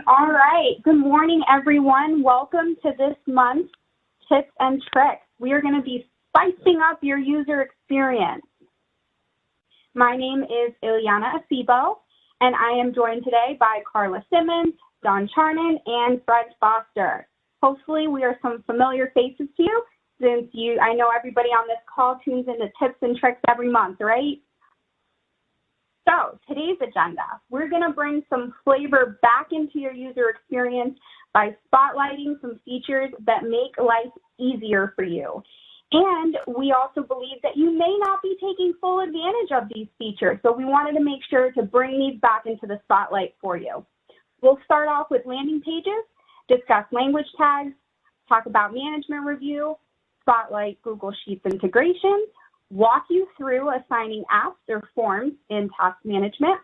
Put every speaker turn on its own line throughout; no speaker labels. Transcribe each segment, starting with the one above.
All right. Good morning, everyone. Welcome to this month's Tips and Tricks. We are going to be spicing up your user experience. My name is Ileana Acebo, and I am joined today by Carla Simmons, Don Charnan, and Fred Foster. Hopefully, we are some familiar faces to you, since I know everybody on this call tunes into Tips and Tricks every month, right? So today's agenda, we're going to bring some flavor back into your user experience by spotlighting some features that make life easier for you. And we also believe that you may not be taking full advantage of these features, so we wanted to make sure to bring these back into the spotlight for you. We'll start off with landing pages, discuss language tags, talk about management review, spotlight Google Sheets integrations, walk you through assigning apps or forms in task management.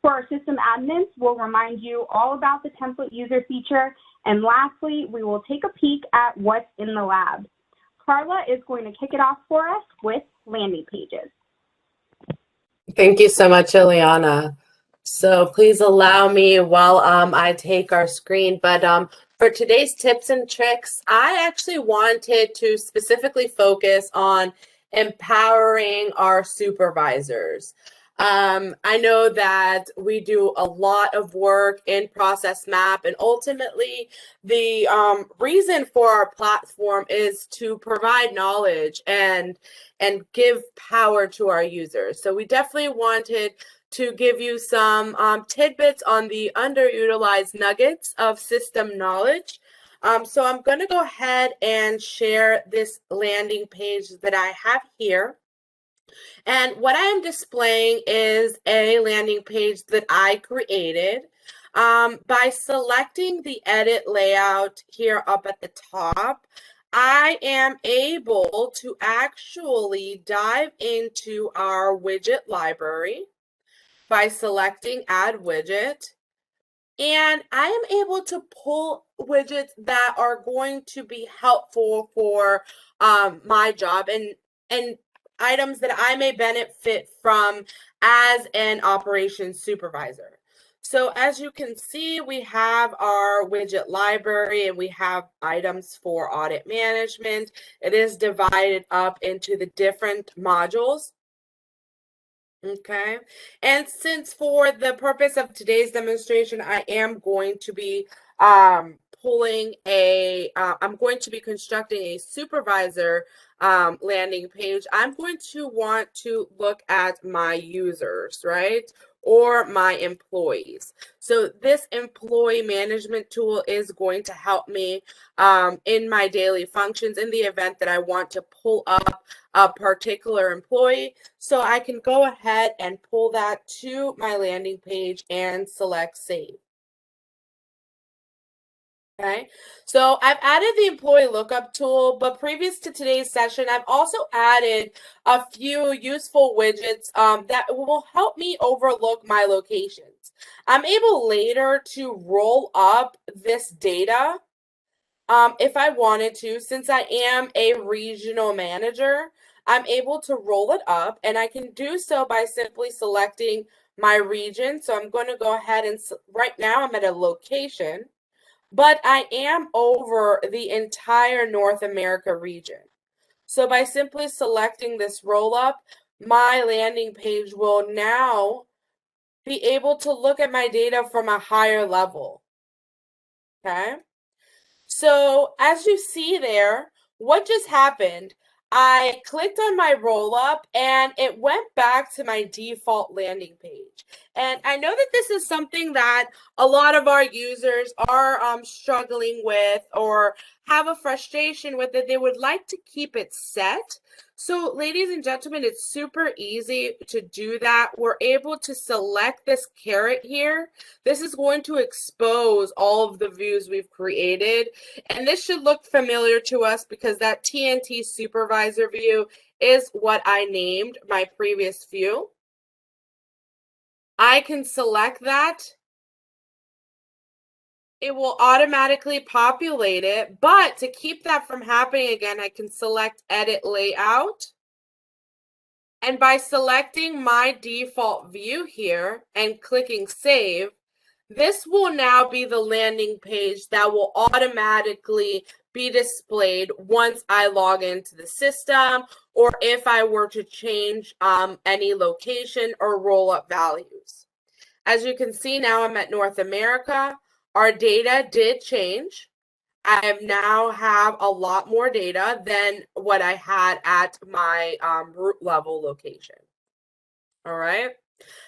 For our system admins, we'll remind you all about the template user feature. And lastly, we will take a peek at what's in the lab. Carla is going to kick it off for us with landing pages.
Thank you so much, Ileana. So please allow me while I take our screen. But for today's tips and tricks, I actually wanted to specifically focus on empowering our supervisors. I know that we do a lot of work in Process Map, and ultimately the reason for our platform is to provide knowledge and give power to our users. So we definitely wanted to give you some tidbits on the underutilized nuggets of system knowledge. So I'm going to go ahead and share this landing page that I have here. And what I am displaying is a landing page that I created. By selecting the edit layout here up at the top, I am able to actually dive into our widget library by selecting add widget. And I am able to pull widgets that are going to be helpful for my job and items that I may benefit from as an operations supervisor. So as you can see, we have our widget library and we have items for audit management. It is divided up into the different modules. Okay, and since for the purpose of today's demonstration, I am going to be I'm going to be constructing a supervisor landing page. I'm going to want to look at my users, right? Or my employees. So this employee management tool is going to help me in my daily functions in the event that I want to pull up a particular employee. So I can go ahead and pull that to my landing page and select save. Okay, so I've added the employee lookup tool, but previous to today's session, I've also added a few useful widgets that will help me overlook my locations. I'm able later to roll up this data if I wanted to. Since I am a regional manager, I'm able to roll it up, and I can do so by simply selecting my region. So I'm going to go ahead and right now I'm at a location, but I am over the entire North America region. So by simply selecting this roll up, my landing page will now be able to look at my data from a higher level. Okay. So as you see there, what just happened, I clicked on my roll up and it went back to my default landing page. And I know that this is something that a lot of our users are struggling with or have a frustration with, that they would like to keep it set. So ladies and gentlemen, it's super easy to do that. We're able to select this caret here. This is going to expose all of the views we've created. And this should look familiar to us because that TNT supervisor view is what I named my previous view. I can select that. It will automatically populate it, but to keep that from happening again, I can select edit layout. And by selecting my default view here and clicking save, This will now be the landing page that will automatically be displayed once I log into the system, or if I were to change any location or roll up values. As you can see, now I'm at North America. Our data did change. I now have a lot more data than what I had at my root level location. All right.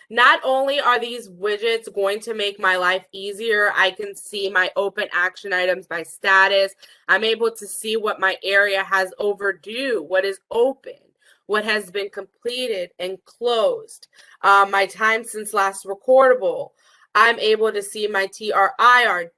Not only are these widgets going to make my life easier, I can see my open action items by status. I'm able to see what my area has overdue, what is open, what has been completed and closed, my time since last recordable. I'm able to see my TRIR,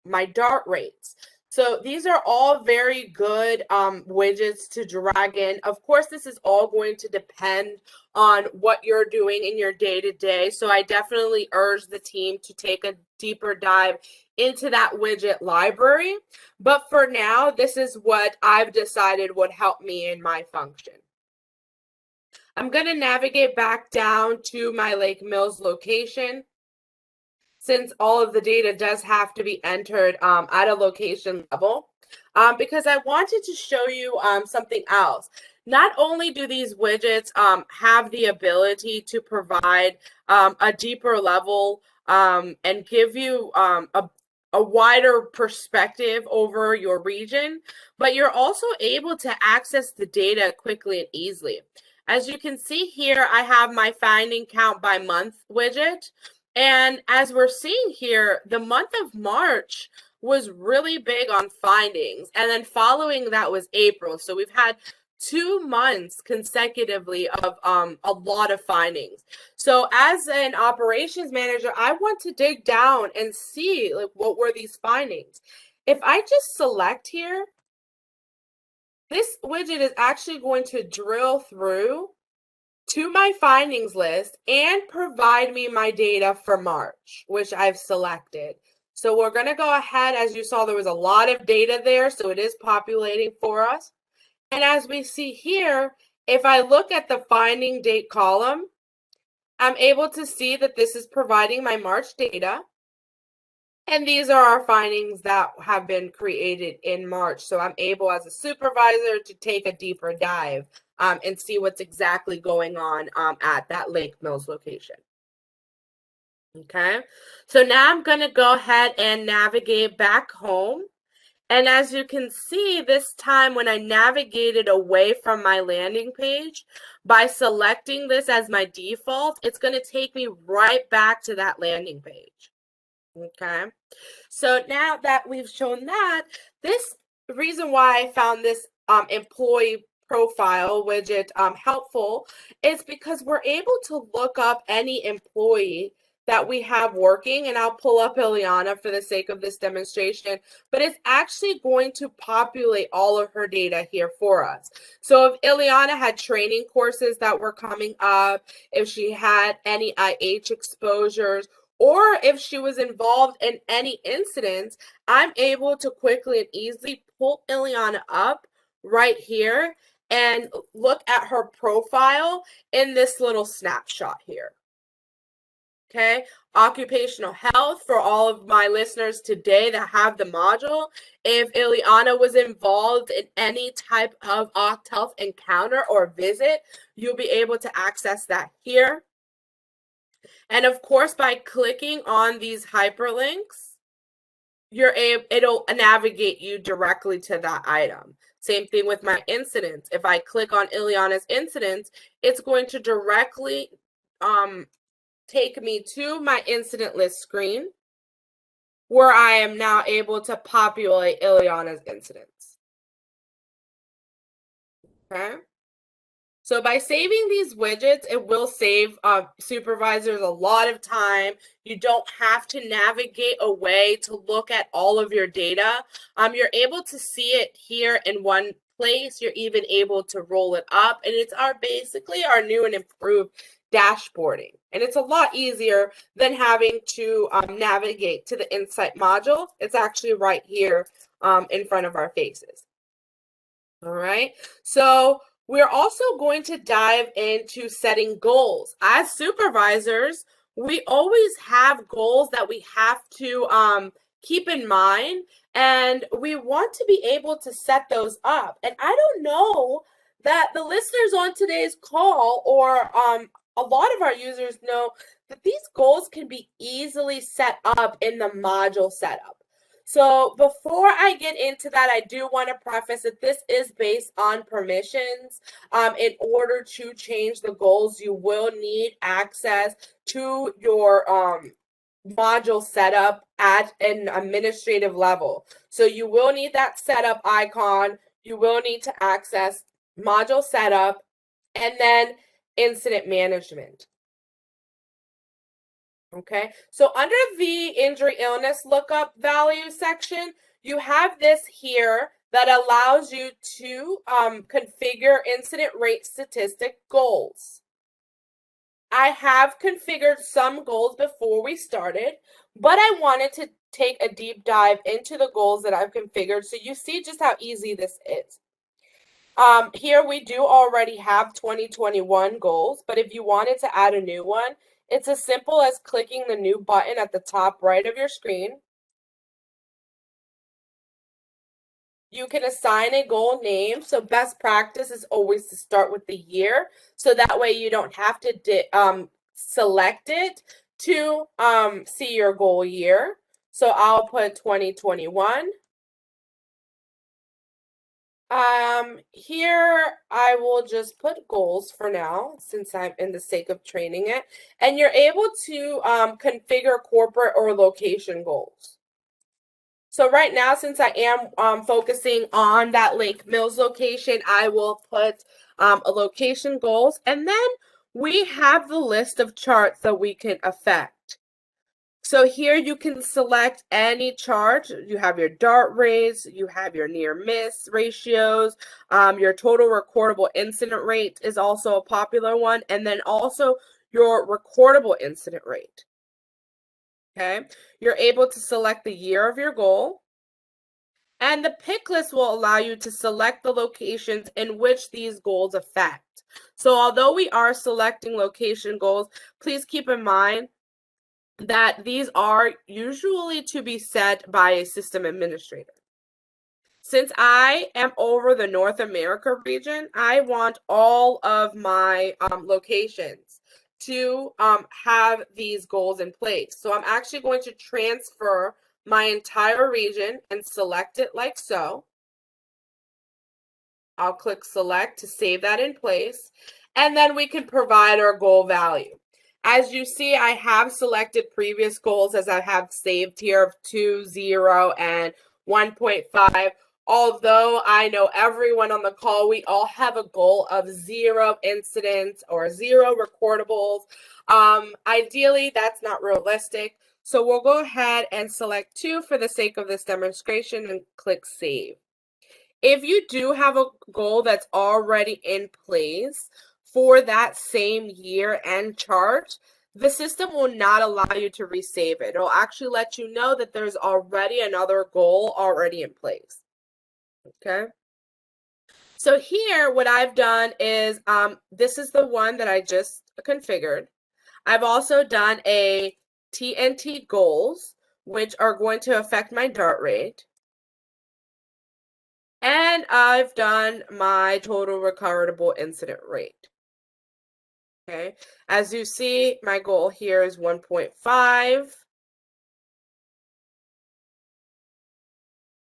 my DART rates. So these are all very good widgets to drag in. Of course, this is all going to depend on what you're doing in your day-to-day. So I definitely urge the team to take a deeper dive into that widget library. But for now, this is what I've decided would help me in my function. I'm going to navigate back down to my Lake Mills location, since all of the data does have to be entered at a location level, because I wanted to show you something else. Not only do these widgets have the ability to provide a deeper level and give you a wider perspective over your region, but you're also able to access the data quickly and easily. As you can see here, I have my finding count by month widget. And as we're seeing here, the month of March was really big on findings. And then following that was April. So we've had 2 months consecutively of a lot of findings. So as an operations manager, I want to dig down and see, like, what were these findings. If I just select here, this widget is actually going to drill through to my findings list and provide me my data for March, which I've selected. So we're going to go ahead. As you saw, there was a lot of data there, so it is populating for us. And as we see here, if I look at the finding date column, I'm able to see that this is providing my March data. And these are our findings that have been created in March. So I'm able, as a supervisor, to take a deeper dive and see what's exactly going on at that Lake Mills location. Okay, so now I'm going to go ahead and navigate back home. And as you can see, this time when I navigated away from my landing page, by selecting this as my default, it's going to take me right back to that landing page. Okay, so now that we've shown that, this reason why I found this employee profile widget helpful is because we're able to look up any employee that we have working, and I'll pull up Ileana for the sake of this demonstration, but it's actually going to populate all of her data here for us. So if Ileana had training courses that were coming up, if she had any IH exposures, or if she was involved in any incidents, I'm able to quickly and easily pull Ileana up right here and look at her profile in this little snapshot here. Okay, occupational health for all of my listeners today that have the module. If Ileana was involved in any type of OctHealth encounter or visit, you'll be able to access that here. And of course, by clicking on these hyperlinks, it'll navigate you directly to that item. Same thing with my incidents. If I click on Ileana's incidents, it's going to directly take me to my incident list screen, where I am now able to populate Ileana's incidents. Okay. So by saving these widgets, it will save supervisors a lot of time. You don't have to navigate away to look at all of your data. You're able to see it here in one place. You're even able to roll it up, and it's basically our new and improved dashboarding. And it's a lot easier than having to navigate to the Insight module. It's actually right here in front of our faces. All right. So we're also going to dive into setting goals. As supervisors, we always have goals that we have to keep in mind, and we want to be able to set those up. And I don't know that the listeners on today's call or a lot of our users know that these goals can be easily set up in the module setup. So before I get into that, I do want to preface that this is based on permissions. In order to change the goals, you will need access to your module setup at an administrative level. So you will need that setup icon. You will need to access module setup and then incident management. Okay, so under the injury illness lookup value section, you have this here that allows you to configure incident rate statistic goals. I have configured some goals before we started, but I wanted to take a deep dive into the goals that I've configured so you see just how easy this is. Here we do already have 2021 goals, but if you wanted to add a new one, it's as simple as clicking the new button at the top right of your screen. You can assign a goal name. So best practice is always to start with the year. So that way you don't have to select it to see your goal year. So I'll put 2021. Here I will just put goals for now since I'm in the sake of training it. And you're able to configure corporate or location goals. So right now, since I am focusing on that Lake Mills location, I will put a location goals. And then we have the list of charts that we can affect. So here you can select any chart. You have your DART rates, you have your near miss ratios, your total recordable incident rate is also a popular one, and then also your recordable incident rate. Okay, you're able to select the year of your goal, and the pick list will allow you to select the locations in which these goals affect. So although we are selecting location goals, please keep in mind that these are usually to be set by a system administrator. Since I am over the North America region, I want all of my locations to have these goals in place. So I'm actually going to transfer my entire region and select it like so. I'll click select to save that in place, and then we can provide our goal value. As you see, I have selected previous goals as I have saved here of 2, 0, and 1.5. Although I know everyone on the call, we all have a goal of 0 incidents or 0 recordables. Ideally, that's not realistic. So we'll go ahead and select 2 for the sake of this demonstration and click save. If you do have a goal that's already in place for that same year and chart, the system will not allow you to resave it. It'll actually let you know that there's already another goal already in place. Okay. So here, what I've done is, this is the one that I just configured. I've also done a TNT goals, which are going to affect my DART rate. And I've done my total recordable incident rate. Okay, as you see, my goal here is 1.5.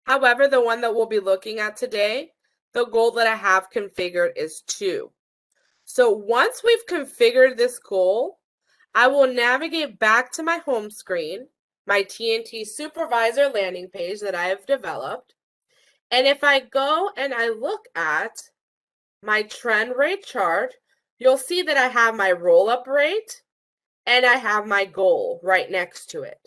However, the one that we'll be looking at today, the goal that I have configured is 2. So once we've configured this goal, I will navigate back to my home screen, my TNT supervisor landing page that I have developed. And if I go and I look at my trend rate chart, you'll see that I have my roll-up rate and I have my goal right next to it.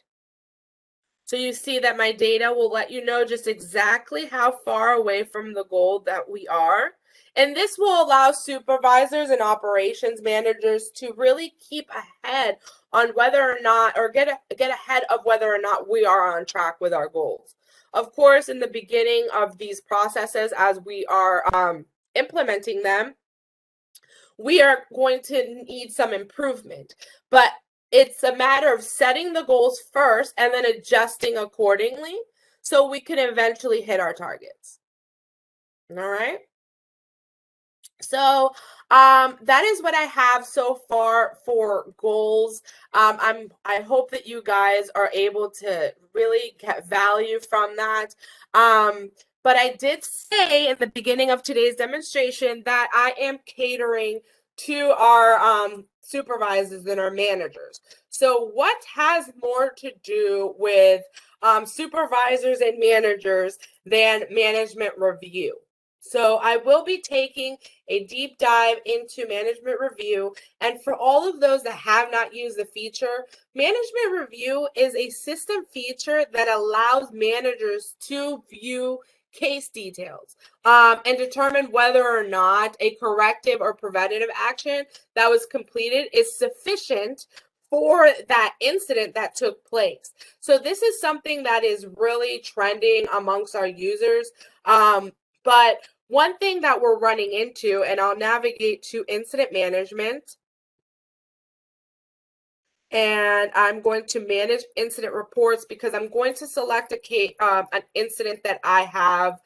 So you see that my data will let you know just exactly how far away from the goal that we are. And this will allow supervisors and operations managers to really keep ahead on whether or not, or get ahead of whether or not we are on track with our goals. Of course, in the beginning of these processes, as we are implementing them, we are going to need some improvement. But it's a matter of setting the goals first and then adjusting accordingly so we can eventually hit our targets. All right. So that is what I have so far for goals. I hope that you guys are able to really get value from that. But I did say in the beginning of today's demonstration that I am catering to our supervisors and our managers. So what has more to do with supervisors and managers than management review? So I will be taking a deep dive into management review. And for all of those that have not used the feature, management review is a system feature that allows managers to view case details and determine whether or not a corrective or preventative action that was completed is sufficient for that incident that took place. So this is something that is really trending amongst our users. But one thing that we're running into, and I'll navigate to incident management, and I'm going to manage incident reports because I'm going to select an incident that I have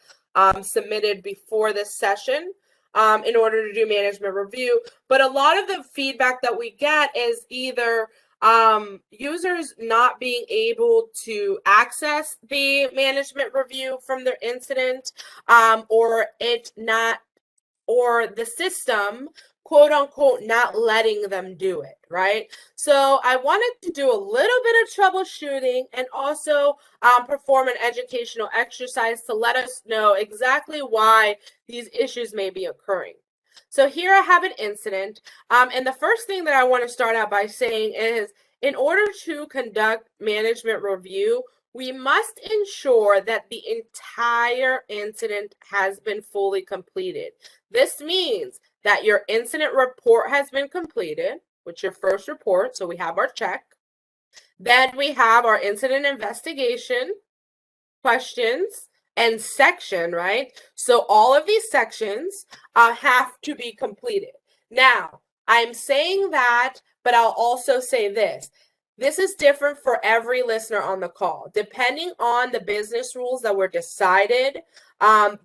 submitted before this session in order to do management review. But a lot of the feedback that we get is either users not being able to access the management review from their incident, or the system, quote unquote, not letting them do it, right? So I wanted to do a little bit of troubleshooting and also perform an educational exercise to let us know exactly why these issues may be occurring. So here I have an incident, and the first thing that I want to start out by saying is, in order to conduct management review, we must ensure that the entire incident has been fully completed. This means that your incident report has been completed, which is your first report, so we have our check. Then we have our incident investigation, questions, and section, right? So all of these sections have to be completed. Now, I'm saying that, but I'll also say this. This is different for every listener on the call. Depending on the business rules that were decided,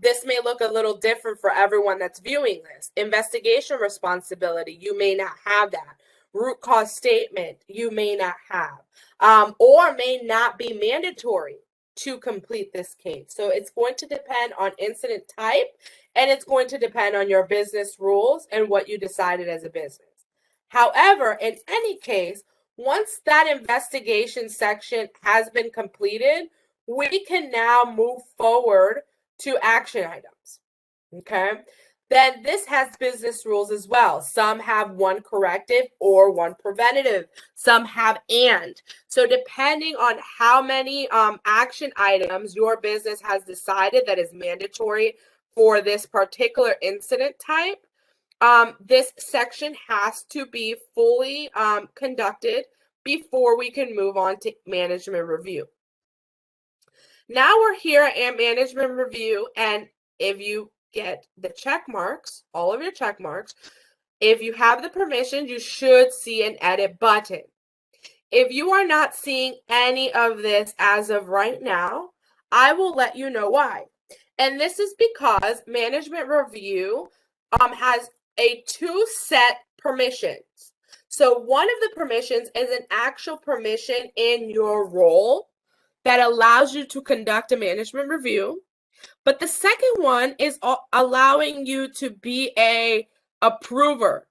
this may look a little different for everyone that's viewing this. Investigation responsibility, you may not have that. Root cause statement, you may not have, or may not be mandatory to complete this case. So it's going to depend on incident type, and it's going to depend on your business rules and what you decided as a business. However, in any case, once that investigation section has been completed, we can now move forward to action items. Okay. Then this has business rules as well. Some have one corrective or one preventative. Some have and. So depending on how many action items your business has decided that is mandatory for this particular incident type, this section has to be fully conducted before we can move on to management review. Now we're here at management review, and if you get the check marks, all of your check marks, if you have the permission, you should see an edit button. If you are not seeing any of this as of right now, I will let you know why. And this is because management review has two set permissions. So one of the permissions is an actual permission in your role that allows you to conduct a management review. But the second one is allowing you to be a approver.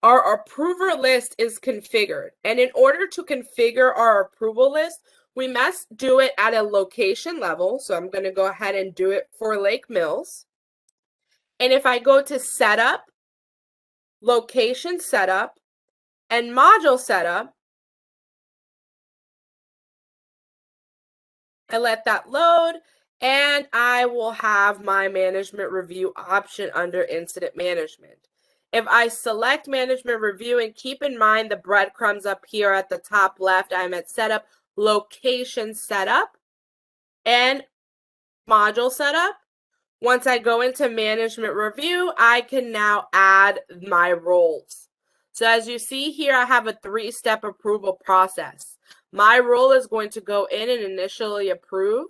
Our approver list is configured. And in order to configure our approval list, we must do it at a location level. So I'm going to go ahead and do it for Lake Mills. And if I go to setup, location setup, and module setup, I let that load, and I will have my management review option under incident management. If I select management review, and keep in mind the breadcrumbs up here at the top left, I'm at setup, location setup, and module setup. Once I go into management review, I can now add my roles. So as you see here, I have a 3-step approval process. My role is going to go in and initially approve.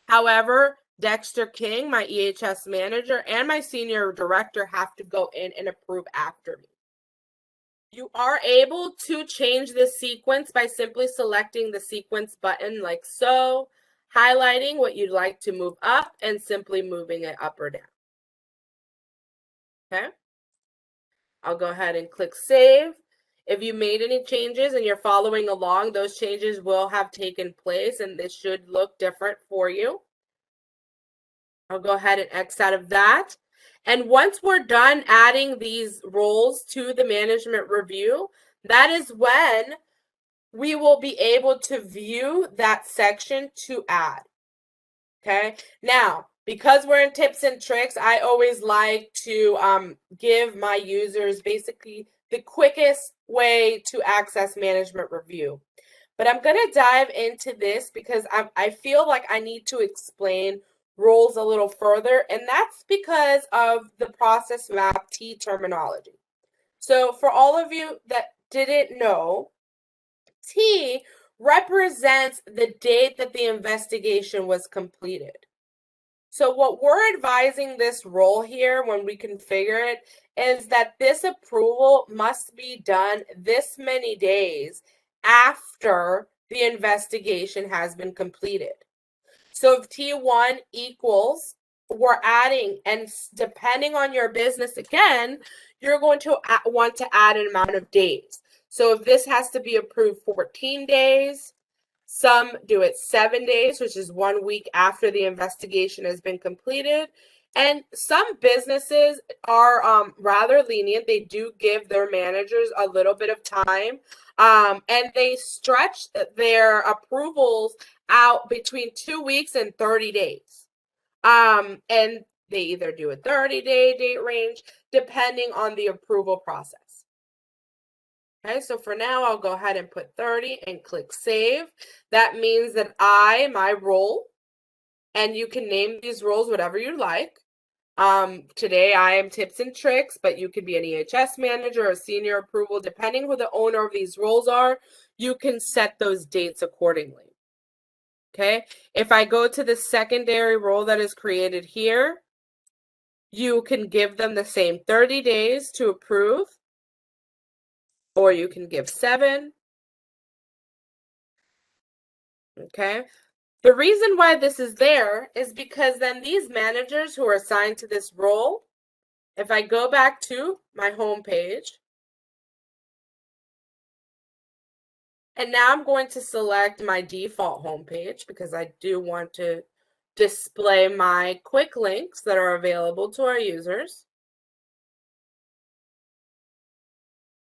However, Dexter King, my EHS manager, and my senior director have to go in and approve after me. You are able to change the sequence by simply selecting the sequence button like so, highlighting what you'd like to move up, and simply moving it up or down. Okay? I'll go ahead and click save. If you made any changes and you're following along, those changes will have taken place and this should look different for you. I'll go ahead and X out of that. And once we're done adding these roles to the management review, that is when we will be able to view that section to add. Okay. Now, because we're in tips and tricks, I always like to give my users basically the quickest way to access management review. But I'm going to dive into this because I feel like I need to explain roles a little further, and that's because of the process map T terminology. So for all of you that didn't know, T represents the date that the investigation was completed. So what we're advising this role here when we configure it is that this approval must be done this many days after the investigation has been completed. So if T1 equals, we're adding, and depending on your business, again, you're going to want to add an amount of days. So if this has to be approved 14 days, some do it 7 days, which is 1 week after the investigation has been completed. And some businesses are rather lenient. They do give their managers a little bit of time, and they stretch their approvals out between 2 weeks and 30 days. And they either do a 30-day date range depending on the approval process. Okay, so for now, I'll go ahead and put 30 and click save. That means that my role, and you can name these roles whatever you like. Today I am tips and tricks, but you could be an EHS manager or senior approval, depending who the owner of these roles are, you can set those dates accordingly. Okay, if I go to the secondary role that is created here, you can give them the same 30 days to approve, or you can give 7. Okay. The reason why this is there is because then these managers who are assigned to this role, if I go back to my home page, and now I'm going to select my default home page because I do want to display my quick links that are available to our users.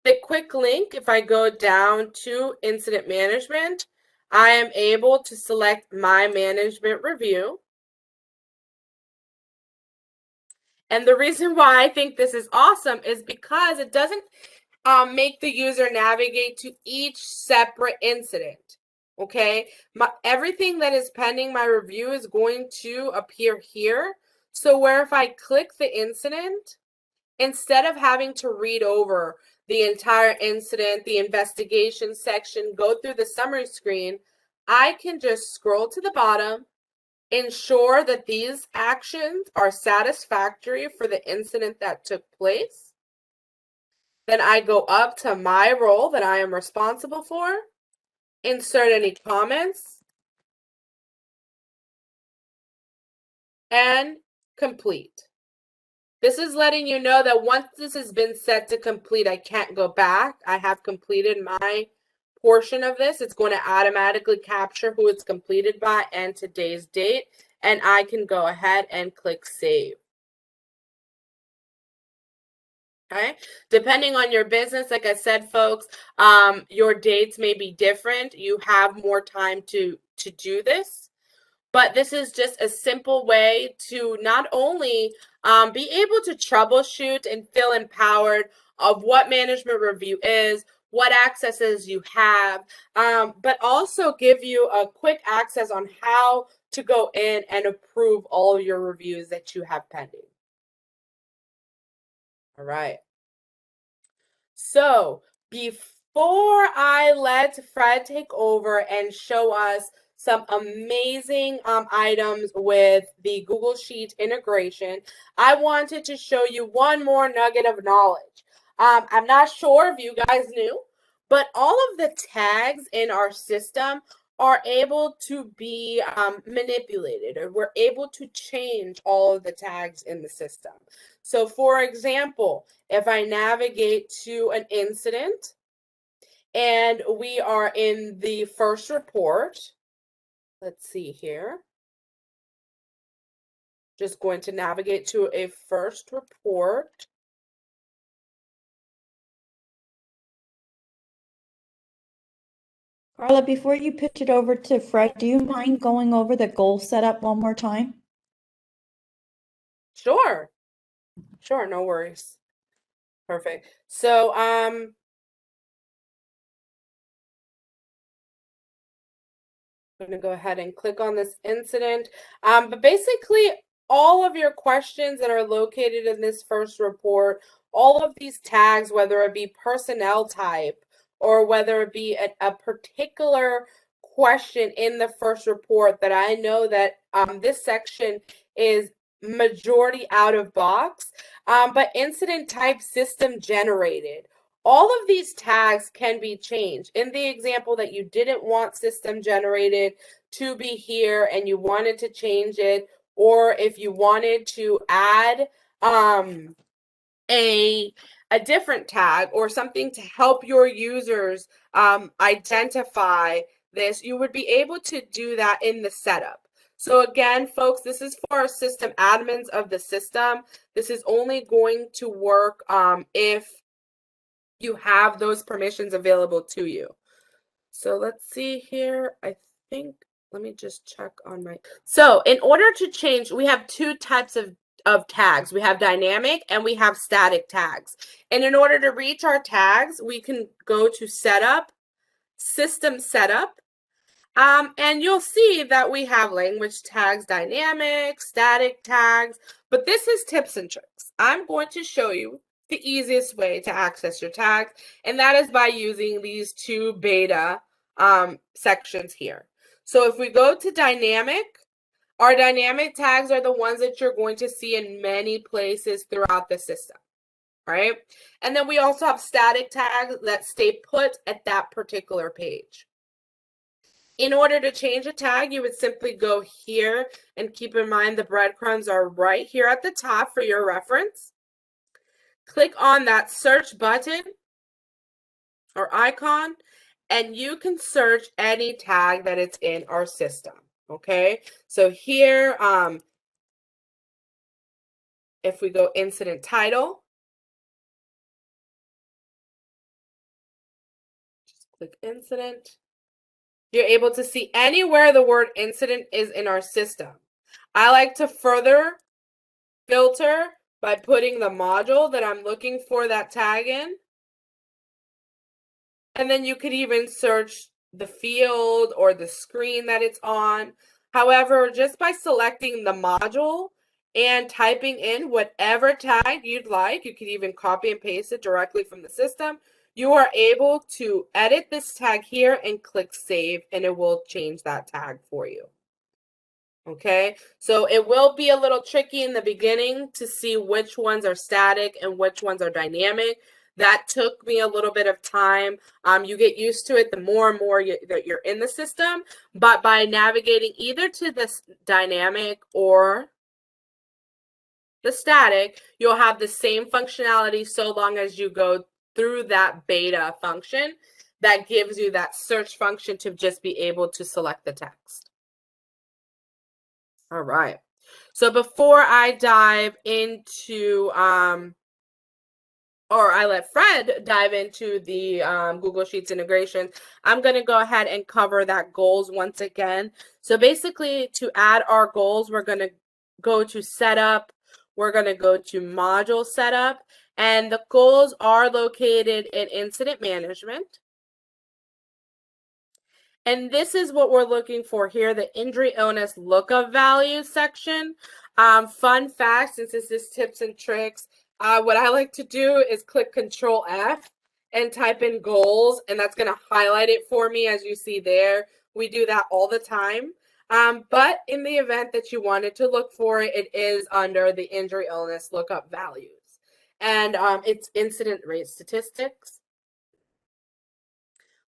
The quick link, if I go down to incident management, I am able to select my management review. And the reason why I think this is awesome is because it doesn't make the user navigate to each separate incident. Okay, everything that is pending my review is going to appear here. So where if I click the incident, instead of having to read over the entire incident, the investigation section, go through the summary screen, I can just scroll to the bottom, ensure that these actions are satisfactory for the incident that took place. Then I go up to my role that I am responsible for, insert any comments, and complete. This is letting you know that once this has been set to complete, I can't go back. I have completed my portion of this. It's going to automatically capture who it's completed by and today's date, and I can go ahead and click save. Okay, depending on your business, like I said, folks, your dates may be different. You have more time to do this, but this is just a simple way to not only be able to troubleshoot and feel empowered of what management review is, what accesses you have, but also give you a quick access on how to go in and approve all your reviews that you have pending. All right. So before I let Fred take over and show us some amazing items with the Google Sheet integration, I wanted to show you one more nugget of knowledge. I'm not sure if you guys knew, but all of the tags in our system are able to be manipulated, or we're able to change all of the tags in the system. So for example, if I navigate to an incident and we are in the first report, let's see here. Just going to navigate to a first report.
Carla, before you pitch it over to Fred, do you mind going over the goal setup one more time?
Sure, no worries. Perfect. So, I'm going to go ahead and click on this incident. But basically, all of your questions that are located in this first report, all of these tags, whether it be personnel type or whether it be a particular question in the first report, that I know that this section is majority out of box, but incident type system generated. All of these tags can be changed. In the example that you didn't want system generated to be here and you wanted to change it, or if you wanted to add a different tag or something to help your users identify this, you would be able to do that in the setup. So again, folks, this is for our system admins of the system. This is only going to work if you have those permissions available to you. So let's see here. I think, let me just check on my, so in order to change, we have two types of tags. We have dynamic and we have static tags. And in order to reach our tags, we can go to setup, system setup, and you'll see that we have language tags, dynamic, static tags, but this is tips and tricks. I'm going to show you the easiest way to access your tags, and that is by using these two beta sections here. So if we go to dynamic, our dynamic tags are the ones that you're going to see in many places throughout the system, right? And then we also have static tags that stay put at that particular page. In order to change a tag, you would simply go here, and keep in mind the breadcrumbs are right here at the top for your reference. Click on that search button or icon, and you can search any tag that it's in our system. Okay, so here, if we go incident title, just click incident. You're able to see anywhere the word incident is in our system. I like to further filter by putting the module that I'm looking for that tag in. And then you could even search the field or the screen that it's on. However, just by selecting the module and typing in whatever tag you'd like, you could even copy and paste it directly from the system. You are able to edit this tag here and click save, and it will change that tag for you. Okay, so it will be a little tricky in the beginning to see which ones are static and which ones are dynamic. That took me a little bit of time. You get used to it the more and more that you're in the system, but by navigating either to this dynamic or the static, you'll have the same functionality so long as you go through that beta function that gives you that search function to just be able to select the text. All right. So before I dive into, or I let Fred dive into the Google Sheets integration, I'm going to go ahead and cover that goals once again. So basically, to add our goals, we're going to go to setup. We're going to go to module setup, and the goals are located in incident management. And this is what we're looking for here, the injury illness lookup values section. Fun fact, since this is tips and tricks, what I like to do is click Control F and type in goals, and that's going to highlight it for me as you see there. We do that all the time. But in the event that you wanted to look for it, it is under the injury illness lookup values. And it's incident rate statistics.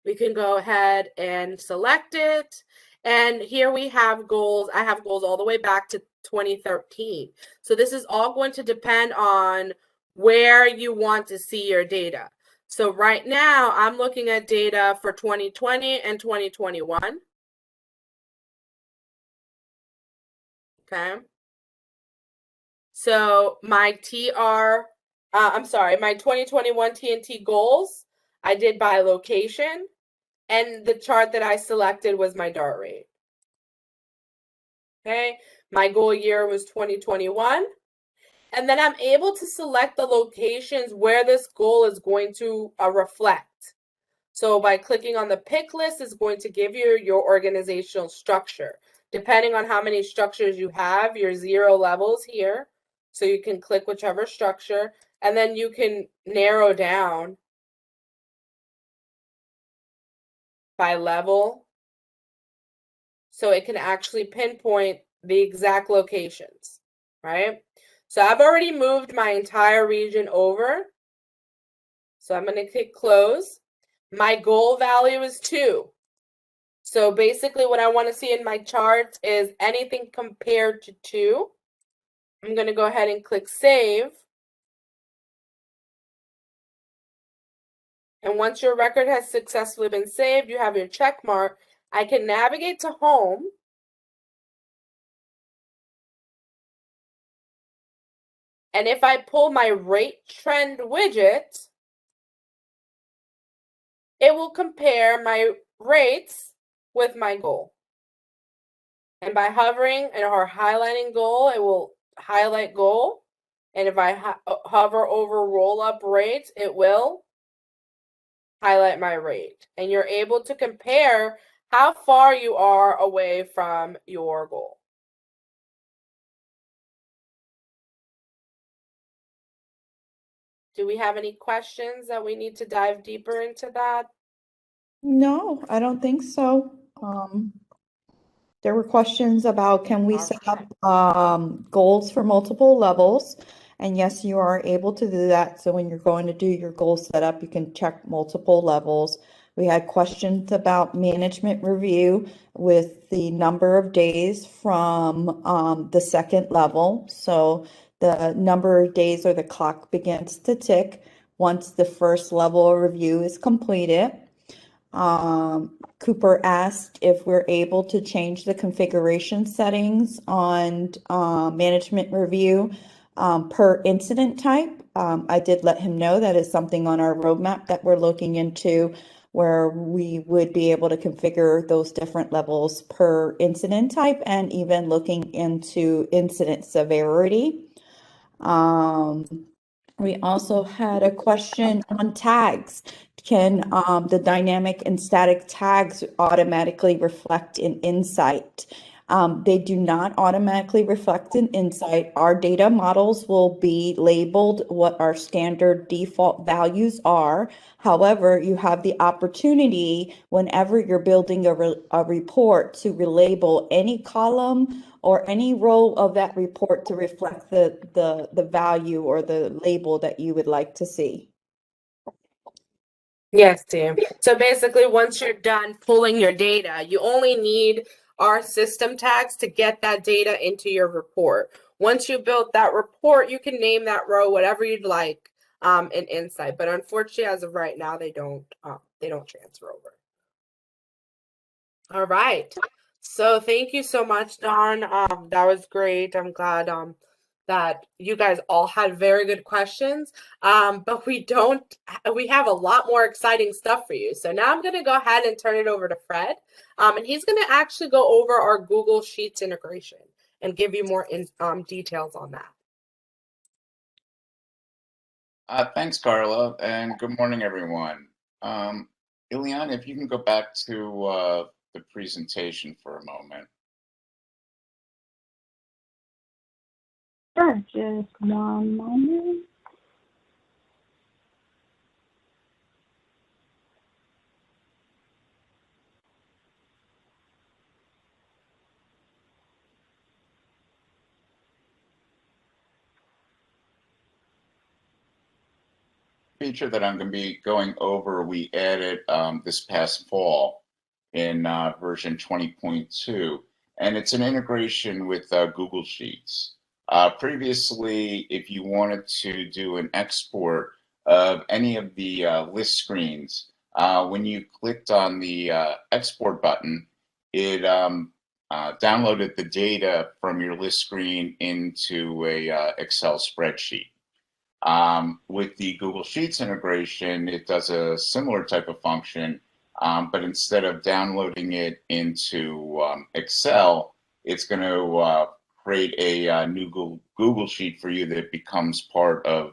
We can go ahead and select it. And here we have goals. I have goals all the way back to 2013. So this is all going to depend on where you want to see your data. So right now I'm looking at data for 2020 and 2021. Okay. So my my 2021 TNT goals, I did by location, and the chart that I selected was my DART rate. Okay, my goal year was 2021. And then I'm able to select the locations where this goal is going to reflect. So by clicking on the pick list, it's going to give you your organizational structure. Depending on how many structures you have, your 0 levels here. So you can click whichever structure, and then you can narrow down by level. So it can actually pinpoint the exact locations, right? So I've already moved my entire region over. So I'm going to click close. My goal value is 2. So basically what I want to see in my chart is anything compared to 2. I'm going to go ahead and click save. And once your record has successfully been saved, you have your check mark. I can navigate to home. And if I pull my rate trend widget, it will compare my rates with my goal. And by hovering or highlighting goal, it will highlight goal. And if I hover over roll up rates, it will highlight my rate. And you're able to compare how far you are away from your goal. Do we have any questions that we need to dive deeper into that?
No, I don't think so. There were questions about can we set up goals for multiple levels? And yes, you are able to do that. So when you're going to do your goal setup, you can check multiple levels. We had questions about management review with the number of days from the second level. So the number of days or the clock begins to tick once the first level of review is completed. Cooper asked if we're able to change the configuration settings on management review per incident type. I did let him know that is something on our roadmap that we're looking into, where we would be able to configure those different levels per incident type and even looking into incident severity. We also had a question on tags. Can the dynamic and static tags automatically reflect in Insight? They do not automatically reflect in Insight. Our data models will be labeled what our standard default values are. However, you have the opportunity whenever you're building a report to relabel any column or any row of that report to reflect the value or the label that you would like to see.
Yes, team. So basically, once you're done pulling your data, you only need our system tags to get that data into your report. Once you build that report, you can name that row whatever you'd like in Insight. But unfortunately, as of right now, they don't transfer over. All right. So thank you so much, Dawn. That was great. I'm glad that you guys all had very good questions. But we have a lot more exciting stuff for you. So now I'm going to go ahead and turn it over to Fred. And he's going to actually go over our Google Sheets integration and give you more details on that.
Thanks, Carla, and good morning, everyone. Ileana, if you can go back to the presentation for a moment.
Sure, just one moment.
feature that I'm going to be going over, we added this past fall in version 20.2, and it's an integration with Google Sheets. Previously, if you wanted to do an export of any of the list screens, when you clicked on the export button, it downloaded the data from your list screen into a Excel spreadsheet. With the Google Sheets integration, it does a similar type of function, but instead of downloading it into Excel, it's going to create a new Google Sheet for you that becomes part of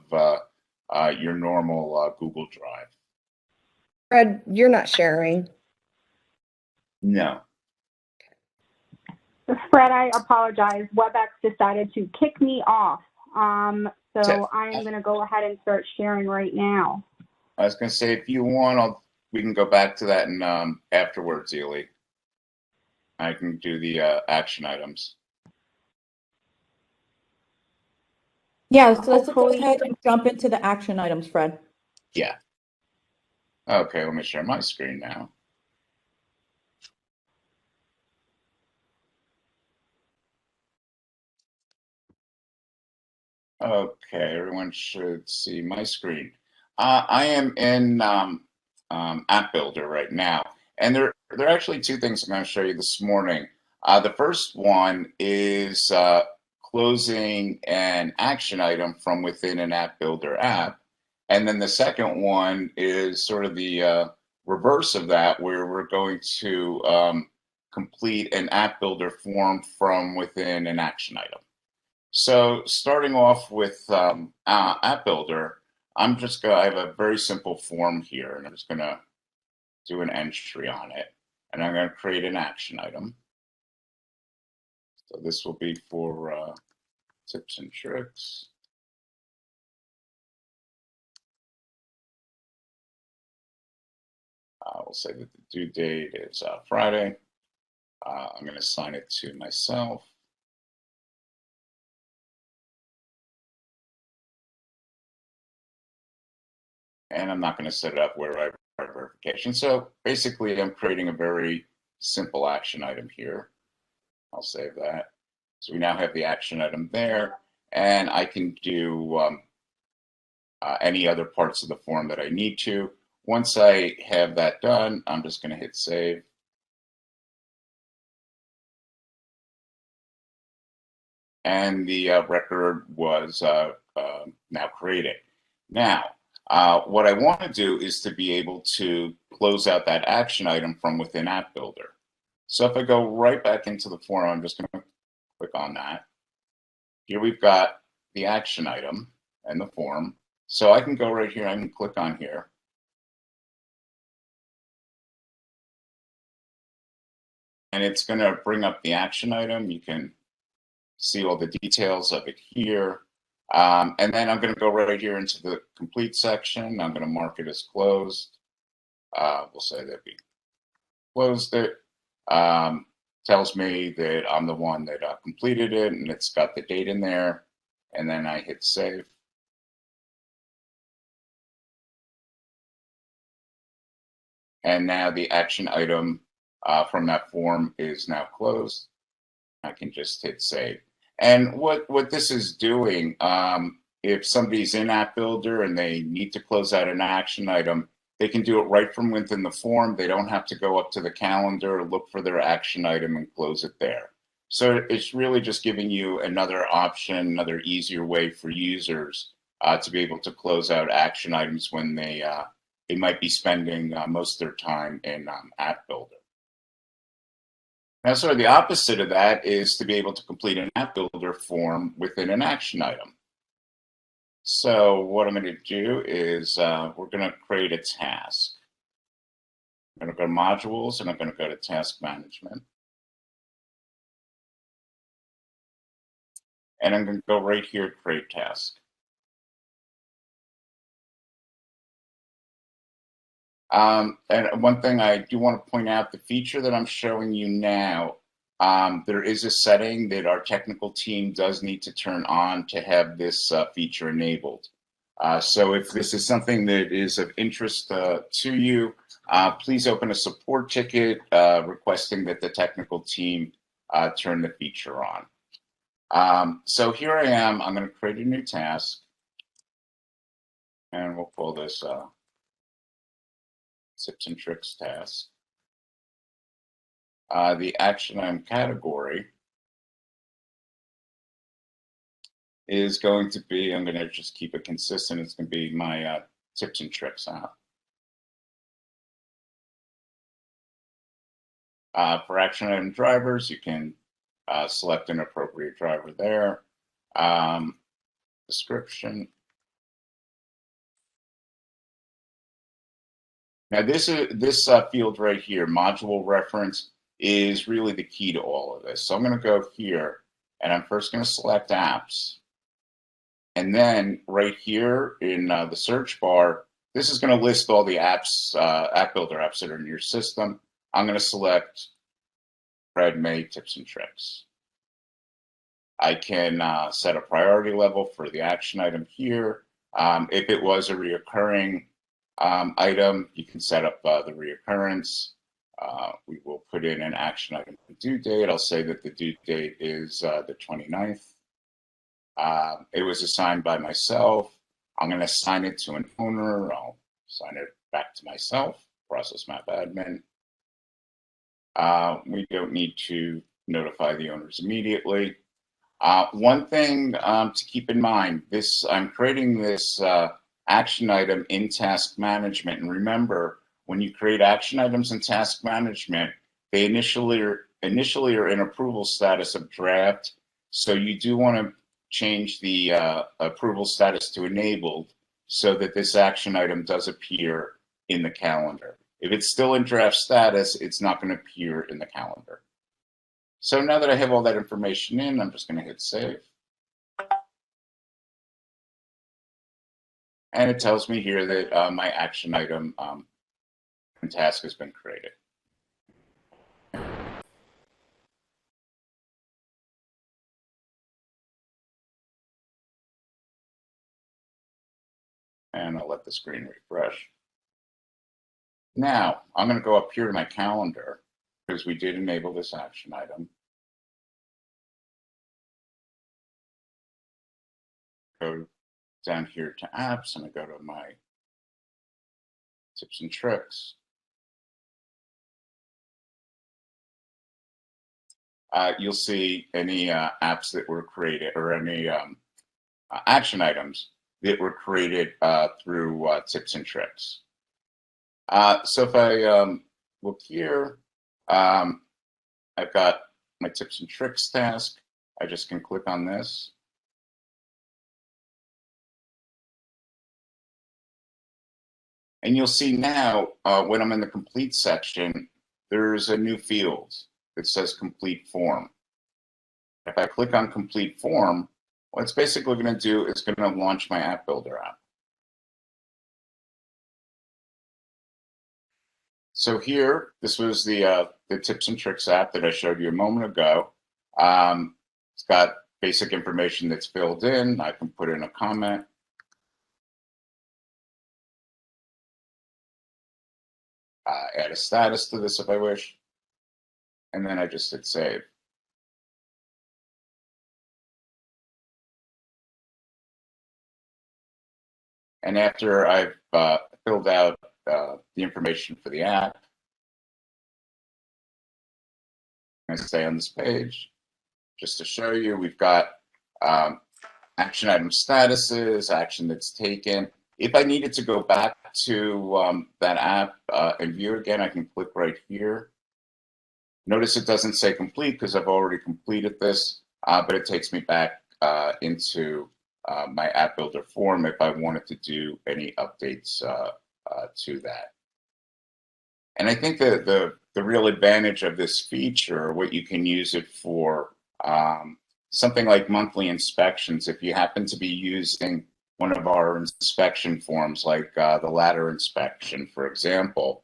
your normal Google Drive.
Fred, you're not sharing.
No.
Fred, I apologize. WebEx decided to kick me off. So I am going to go ahead and start sharing right now.
I was going to say, if you want, we can go back to that and afterwards, Ely. I can do the action items.
Yeah, so let's go ahead and jump into the action items, Fred.
Yeah. Okay, let me share my screen now. Okay, everyone should see my screen. I am in App Builder right now, and there are actually two things I'm going to show you this morning. The first one is closing an action item from within an App Builder app, and then the second one is sort of the reverse of that, where we're going to complete an App Builder form from within an action item. So starting off with App Builder, I have a very simple form here, and I'm just going to do an entry on it, and I'm going to create an action item. So this will be for tips and tricks. We'll say that the due date is Friday. I'm going to assign it to myself. And I'm not going to set it up where I require verification. So basically, I'm creating a very simple action item here. I'll save that. So we now have the action item there, and I can do any other parts of the form that I need to. Once I have that done, I'm just going to hit save. And the record was now created. Now, what I want to do is to be able to close out that action item from within App Builder. So if I go right back into the form, I'm just going to click on that. Here we've got the action item and the form. So I can go right here, I can click on here. And it's going to bring up the action item. You can see all the details of it here. And then I'm going to go right here into the complete section. I'm going to mark it as closed. We'll say that we closed it. Tells me that I'm the one that completed it, and it's got the date in there. And then I hit save. And now the action item from that form is now closed. I can just hit save. And what this is doing, if somebody's in App Builder and they need to close out an action item, they can do it right from within the form. They don't have to go up to the calendar, look for their action item, and close it there. So it's really just giving you another option, another easier way for users to be able to close out action items when they might be spending most of their time in App Builder. Now, sort of the opposite of that is to be able to complete an App Builder form within an action item. So what I'm going to do is we're going to create a task. I'm going to go to Modules, and I'm going to go to Task Management. And I'm going to go right here, Create Task. And one thing I do want to point out, the feature that I'm showing you now, there is a setting that our technical team does need to turn on to have this feature enabled. So if this is something that is of interest to you, please open a support ticket requesting that the technical team turn the feature on. So here I am. I'm going to create a new task, and we'll call this Tips and Tricks task. The action item category is going to be, I'm going to just keep it consistent, it's going to be my Tips and Tricks app. For action item drivers, you can select an appropriate driver there. Description. Now this field right here, module reference, is really the key to all of this. So I'm going to go here, and I'm first going to select apps. And then right here in the search bar, this is going to list all the apps, App Builder apps that are in your system. I'm going to select Fred May Tips and Tricks. I can set a priority level for the action item here. If it was a reoccurring item, you can set up the reoccurrence. We will put in an action item due date. I'll say that the due date is the 29th. It was assigned by myself. I'm going to assign it to an owner. I'll assign it back to myself, process map admin. We don't need to notify the owners immediately. One thing to keep in mind, I'm creating this action item in task management. And remember, when you create action items in task management, they initially are in approval status of draft. So you do want to change the approval status to enabled so that this action item does appear in the calendar. If it's still in draft status, it's not going to appear in the calendar. So now that I have all that information in, I'm just going to hit save. And it tells me here that my action item and task has been created. And I'll let the screen refresh. Now, I'm going to go up here to my calendar because we did enable this action item. Go down here to apps and I go to my Tips and Tricks. You'll see any apps that were created or any action items that were created through Tips and Tricks. So if I look here, I've got my Tips and Tricks task. I just can click on this. And you'll see now when I'm in the complete section, there's a new field that says complete form. If I click on complete form, what it's basically going to do is going to launch my App Builder app. So here, this was the Tips and Tricks app that I showed you a moment ago. It's got basic information that's filled in. I can put in a comment. Add a status to this if I wish. And then I just hit save. And after I've filled out the information for the app, I'm going to stay on this page. Just to show you, we've got action item statuses, action that's taken. If I needed to go back to that app and view again, I can click right here. Notice it doesn't say complete because I've already completed this, but it takes me back into my App Builder form if I wanted to do any updates to that. And I think that the real advantage of this feature, what you can use it for, something like monthly inspections, if you happen to be using one of our inspection forms, like the ladder inspection, for example,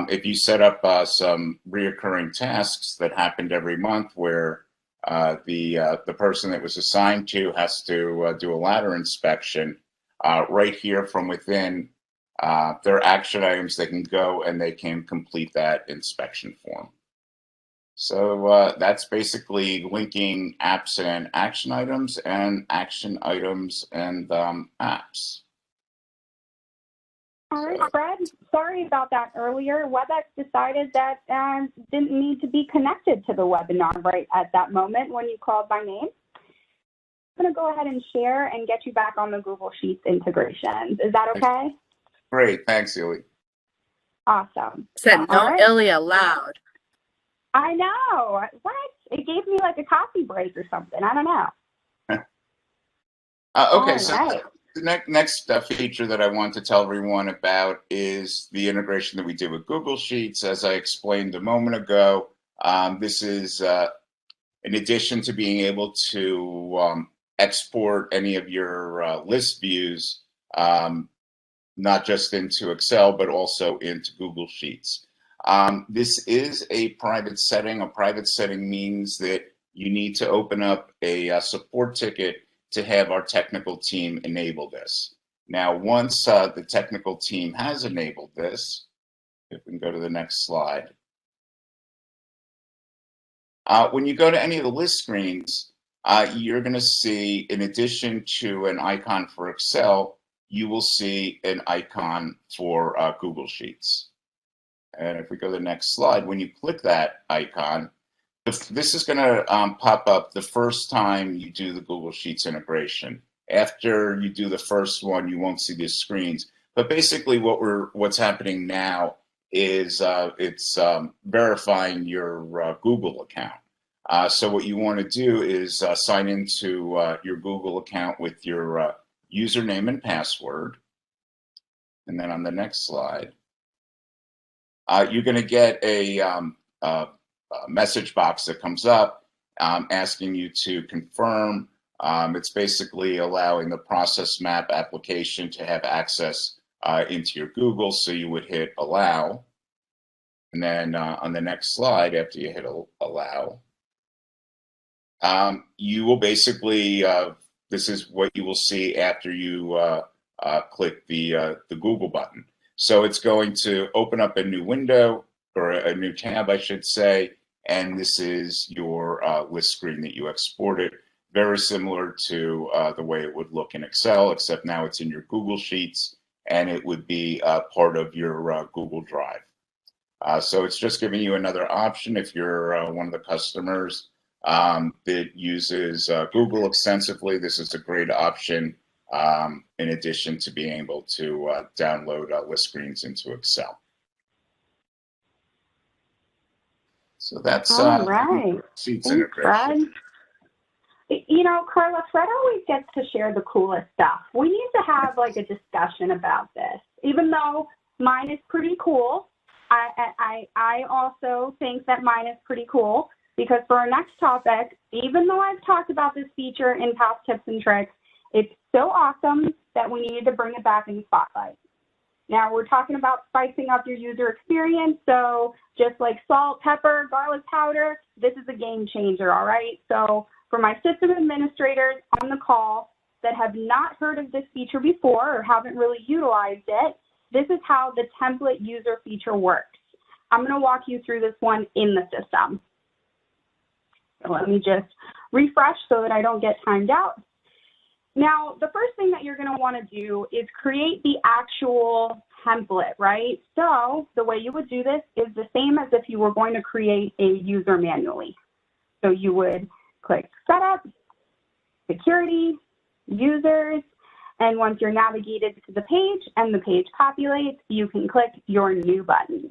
if you set up some reoccurring tasks that happened every month where the person that was assigned to has to do a ladder inspection, right here from within their action items, they can go and they can complete that inspection form. So that's basically linking apps and action items and apps.
All right, Fred, sorry about that earlier. WebEx decided that didn't need to be connected to the webinar right at that moment when you called my name. I'm going to go ahead and share and get you back on the Google Sheets integrations. Is that okay?
Great, thanks, Illy.
Awesome.
Said no
All right.
Illy allowed.
I know. What? It gave me like a coffee break or something. I don't know.
Okay,
All
so
right.
the next feature that I want to tell everyone about is the integration that we did with Google Sheets. As I explained a moment ago, this is in addition to being able to export any of your list views, not just into Excel, but also into Google Sheets. This is a private setting. A private setting means that you need to open up a support ticket to have our technical team enable this. Now, once the technical team has enabled this, if we can go to the next slide. When you go to any of the list screens, you're going to see, in addition to an icon for Excel, you will see an icon for Google Sheets. And if we go to the next slide, when you click that icon, this is going to pop up the first time you do the Google Sheets integration. After you do the first one, you won't see these screens. But basically, what's happening now is it's verifying your Google account. So what you want to do is sign into your Google account with your username and password. And then on the next slide, you're going to get a message box that comes up asking you to confirm. It's basically allowing the Process Map application to have access into your Google, so you would hit allow. And then on the next slide, after you hit allow, you will basically, this is what you will see after you click the Google button. So it's going to open up a new window, or a new tab, I should say, and this is your list screen that you exported. Very similar to the way it would look in Excel, except now it's in your Google Sheets, and it would be part of your Google Drive. So it's just giving you another option if you're one of the customers that uses Google extensively. This is a great option in addition to being able to download list screens into Excel. So that's
all right.
Sheets
Thanks,
integration.
Fred. You know, Carla, Fred always gets to share the coolest stuff. We need to have like a discussion about this. Even though mine is pretty cool, I also think that mine is pretty cool, because for our next topic, even though I've talked about this feature in past tips and tricks, it's so awesome that we needed to bring it back in the spotlight. Now, we're talking about spicing up your user experience, so just like salt, pepper, garlic powder, this is a game changer, all right? So for my system administrators on the call that have not heard of this feature before or haven't really utilized it, this is how the template user feature works. I'm going to walk you through this one in the system. So let me just refresh so that I don't get timed out. Now, the first thing that you're going to want to do is create the actual template, right? So the way you would do this is the same as if you were going to create a user manually. So you would click Setup, Security, Users, and once you're navigated to the page and the page populates, you can click your New button.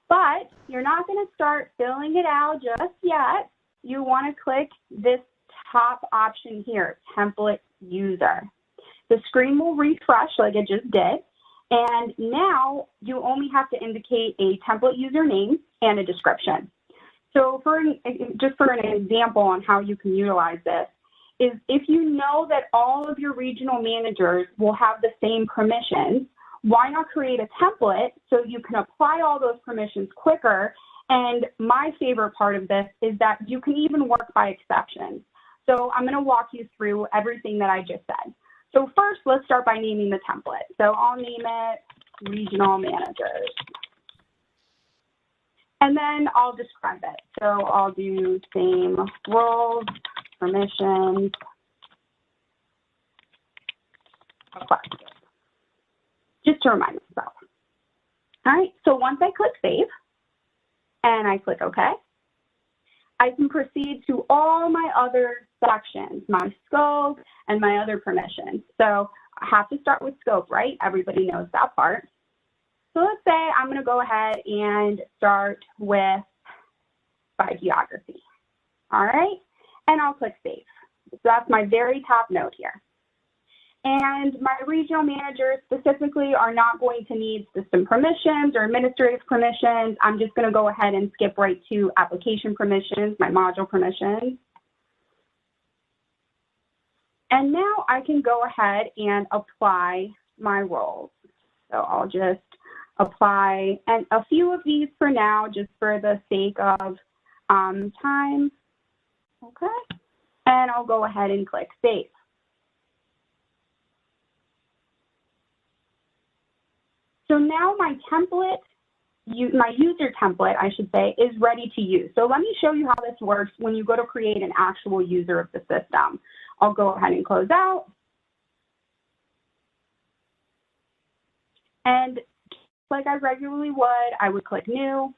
But you're not going to start filling it out just yet. You want to click this top option here, Template User. The screen will refresh like it just did, and now you only have to indicate a template user name and a description. So just for an example on how you can utilize this, is if you know that all of your regional managers will have the same permissions, why not create a template so you can apply all those permissions quicker? And my favorite part of this is that you can even work by exceptions. So I'm going to walk you through everything that I just said. So first, let's start by naming the template. So I'll name it Regional Managers. And then I'll describe it. So I'll do same roles, permissions, requested, just to remind myself. All right, so once I click Save, and I click OK, I can proceed to all my other sections, my scope and my other permissions. So I have to start with scope, right? Everybody knows that part. So let's say I'm going to go ahead and start with by geography. All right, and I'll click Save. So that's my very top note here. And my regional managers specifically are not going to need system permissions or administrative permissions. I'm just going to go ahead and skip right to application permissions, my module permissions. And now I can go ahead and apply my roles. So I'll just apply and a few of these for now, just for the sake of time. Okay. And I'll go ahead and click Save. So now my template, my user template, I should say, is ready to use. So let me show you how this works when you go to create an actual user of the system. I'll go ahead and close out. And like I regularly would, I would click New.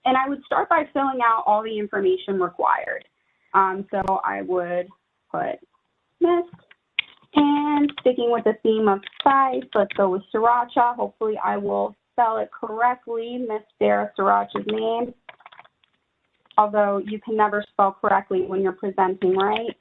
And I would start by filling out all the information required. So I would put Miss. And sticking with the theme of spice, let's go with Sriracha. Hopefully I will spell it correctly, Miss Sarah Sriracha's name. Although you can never spell correctly when you're presenting, right?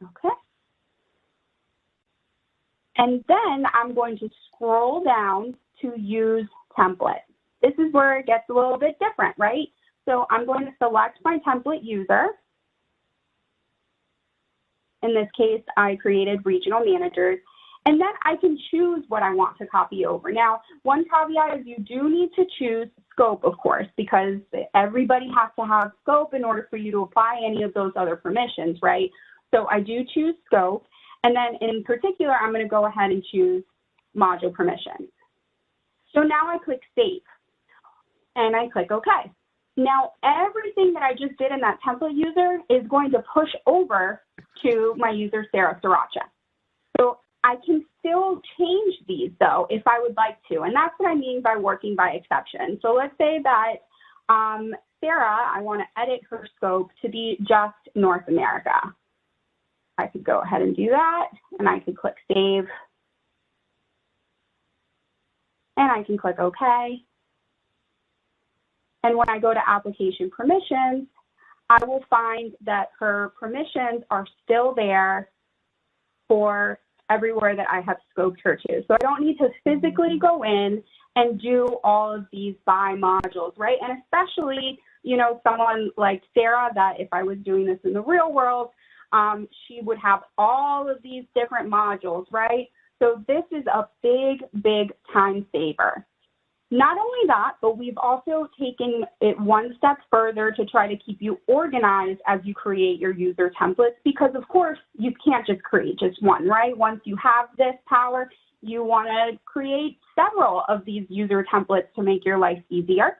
Okay. And then I'm going to scroll down to use template. This is where it gets a little bit different, right? So I'm going to select my template user. In this case, I created regional managers, and then I can choose what I want to copy over. Now, one caveat is you do need to choose scope, of course, because everybody has to have scope in order for you to apply any of those other permissions, right? So I do choose scope, and then in particular, I'm going to go ahead and choose module permissions. So now I click Save, and I click OK. Now, everything that I just did in that template user is going to push over to my user, Sarah Sriracha. So I can still change these, though, if I would like to, and that's what I mean by working by exception. So let's say that Sarah, I want to edit her scope to be just North America. I could go ahead and do that, and I could click Save. And I can click OK. And when I go to application permissions, I will find that her permissions are still there for everywhere that I have scoped her to. So I don't need to physically go in and do all of these by modules, right? And especially, you know, someone like Sarah, that if I was doing this in the real world, she would have all of these different modules, right? So this is a big, big time saver. Not only that, but we've also taken it one step further to try to keep you organized as you create your user templates, because of course you can't just create just one, right? Once you have this power, you want to create several of these user templates to make your life easier.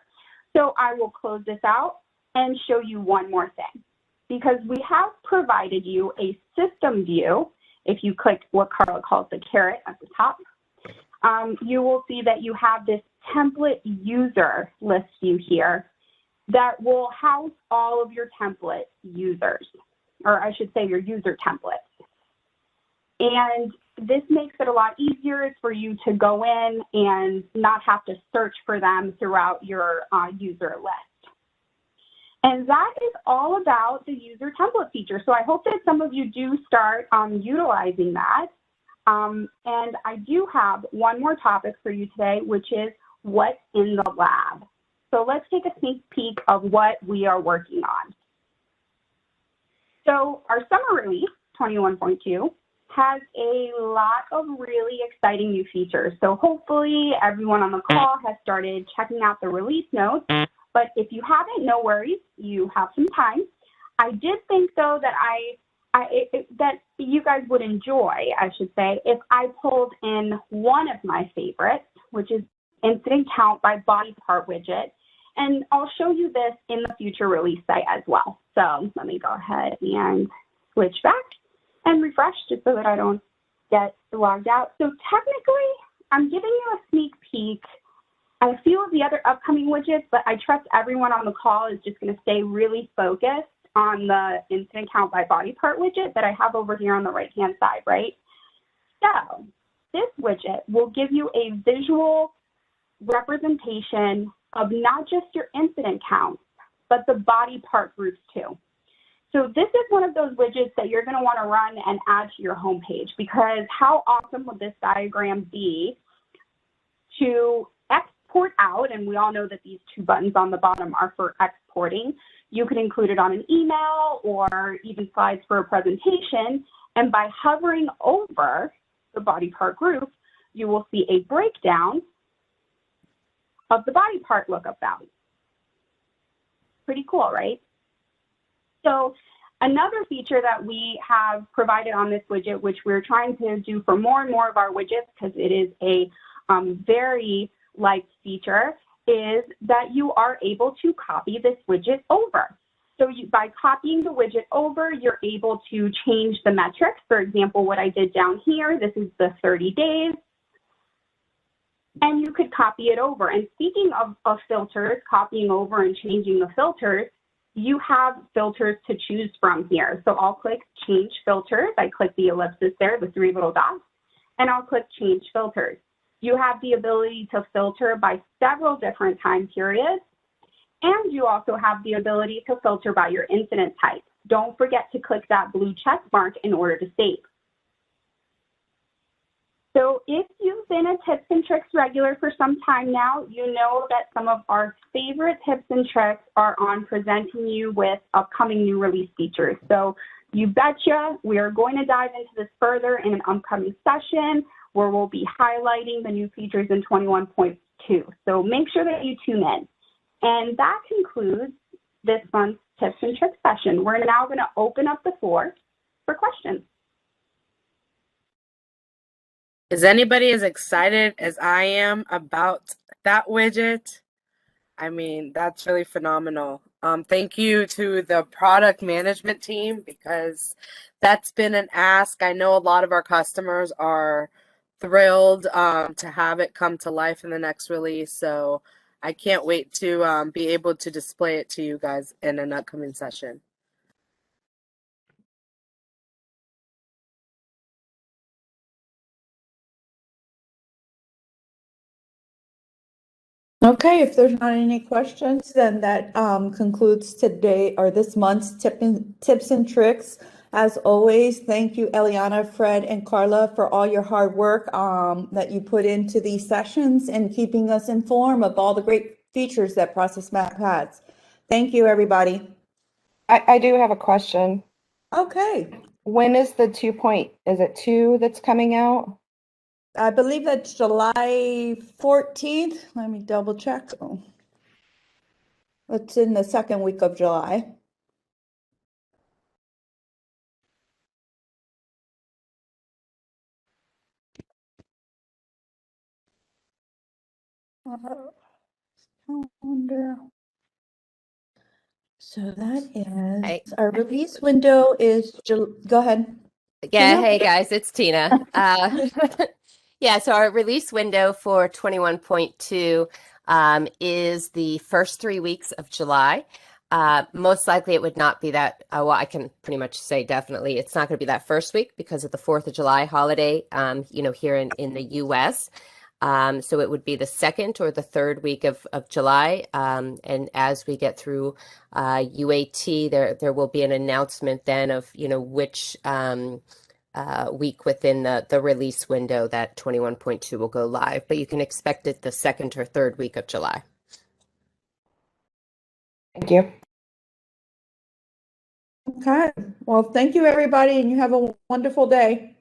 So I will close this out and show you one more thing, because we have provided you a system view. If you click what Carla calls the caret at the top, you will see that you have this template user list view here that will house all of your template users, or I should say your user templates. And this makes it a lot easier for you to go in and not have to search for them throughout your user list. And that is all about the user template feature. So I hope that some of you do start utilizing that. And I do have one more topic for you today, which is what's in the lab. So let's take a sneak peek of what we are working on. So our summer release, 21.2, has a lot of really exciting new features. So hopefully everyone on the call has started checking out the release notes, but if you haven't, no worries, you have some time. I did think though that that you guys would enjoy, I should say, if I pulled in one of my favorites, which is incident count by body part widget. And I'll show you this in the future release site as well. So let me go ahead and switch back and refresh just so that I don't get logged out. So technically, I'm giving you a sneak peek at a few of the other upcoming widgets, but I trust everyone on the call is just going to stay really focused on the incident count by body part widget that I have over here on the right-hand side, right? So this widget will give you a visual representation of not just your incident counts, but the body part groups too. So this is one of those widgets that you're going to want to run and add to your homepage, because how awesome would this diagram be to export out? And we all know that these two buttons on the bottom are for exporting. You could include it on an email or even slides for a presentation. And by hovering over the body part group, you will see a breakdown of the body part lookup value. Pretty cool, right? So another feature that we have provided on this widget, which we're trying to do for more and more of our widgets because it is a very liked feature, is that you are able to copy this widget over. So by copying the widget over, you're able to change the metrics. For example, what I did down here, this is the 30 days. And you could copy it over. And speaking of filters, copying over and changing the filters, you have filters to choose from here. So I'll click Change Filters. I click the ellipsis there, the three little dots, and I'll click Change Filters. You have the ability to filter by several different time periods, and you also have the ability to filter by your incident type. Don't forget to click that blue check mark in order to save. So if you've been a Tips and Tricks regular for some time now, you know that some of our favorite tips and tricks are on presenting you with upcoming new release features. So you betcha we are going to dive into this further in an upcoming session where we'll be highlighting the new features in 21.2. So make sure that you tune in. And that concludes this month's Tips and Tricks session. We're now going to open up the floor for questions.
Is anybody as excited as I am about that widget? I mean, that's really phenomenal. Thank you to the product management team, because that's been an ask. I know a lot of our customers are thrilled to have it come to life in the next release. So I can't wait to be able to display it to you guys in an upcoming session.
Okay, if there's not any questions, then that concludes today or this month's tips and tricks. As always, thank you, Eliana, Fred, and Carla, for all your hard work that you put into these sessions and keeping us informed of all the great features that Process Map has. Thank you, everybody.
I do have a question.
Okay,
When is the 2 is it 2 that's coming out?
I believe that's July 14th. Let me double check. Oh, it's in the second week of July. Calendar. So that is, our release window is, go ahead.
Yeah,
Tina?
hey guys, it's Tina. Yeah, so our release window for 21.2 is the first 3 weeks of July. Most likely it would not be that, well, I can pretty much say definitely it's not going to be that first week because of the 4th of July holiday, here in the US. So it would be the second or the third week of July. And as we get through UAT, there will be an announcement then of, which week within the release window that 21.2 will go live. But you can expect it the second or third week of July.
Thank you.
Okay, well, thank you, everybody, and you have a wonderful day.